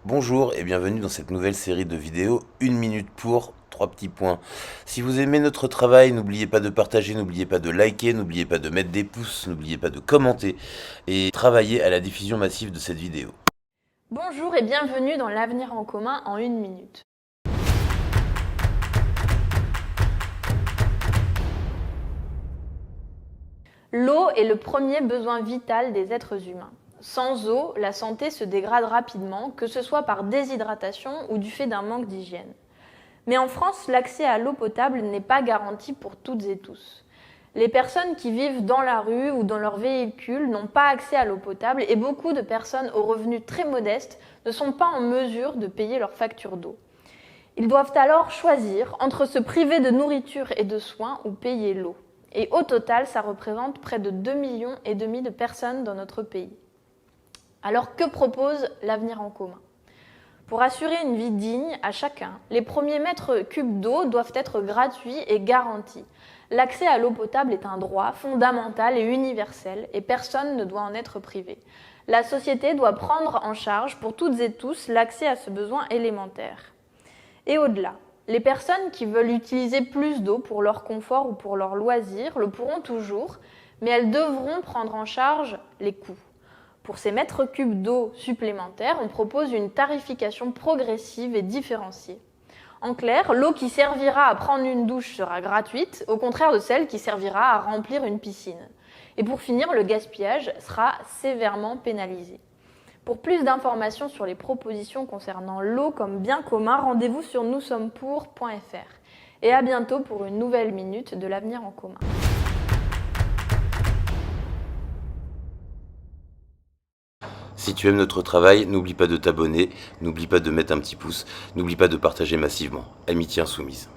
Bonjour et bienvenue dans cette nouvelle série de vidéos 1 minute pour 3 petits points. Si vous aimez notre travail, n'oubliez pas de partager, n'oubliez pas de liker, n'oubliez pas de mettre des pouces, n'oubliez pas de commenter et travailler à la diffusion massive de cette vidéo. Bonjour et bienvenue dans l'avenir en commun en 1 minute. L'eau est le premier besoin vital des êtres humains. Sans eau, la santé se dégrade rapidement, que ce soit par déshydratation ou du fait d'un manque d'hygiène. Mais en France, l'accès à l'eau potable n'est pas garanti pour toutes et tous. Les personnes qui vivent dans la rue ou dans leur véhicule n'ont pas accès à l'eau potable et beaucoup de personnes aux revenus très modestes ne sont pas en mesure de payer leur facture d'eau. Ils doivent alors choisir entre se priver de nourriture et de soins ou payer l'eau. Et au total, ça représente près de 2,5 millions de personnes dans notre pays. Alors que propose l'avenir en commun ? Pour assurer une vie digne à chacun, les premiers mètres cubes d'eau doivent être gratuits et garantis. L'accès à l'eau potable est un droit fondamental et universel et personne ne doit en être privé. La société doit prendre en charge pour toutes et tous l'accès à ce besoin élémentaire. Et au-delà, les personnes qui veulent utiliser plus d'eau pour leur confort ou pour leur loisir le pourront toujours, mais elles devront prendre en charge les coûts. Pour ces mètres cubes d'eau supplémentaires, on propose une tarification progressive et différenciée. En clair, l'eau qui servira à prendre une douche sera gratuite, au contraire de celle qui servira à remplir une piscine. Et pour finir, le gaspillage sera sévèrement pénalisé. Pour plus d'informations sur les propositions concernant l'eau comme bien commun, rendez-vous sur noussomspour.fr. Et à bientôt pour une nouvelle minute de l'avenir en commun. Si tu aimes notre travail, n'oublie pas de t'abonner, n'oublie pas de mettre un petit pouce, n'oublie pas de partager massivement. Amitié insoumise.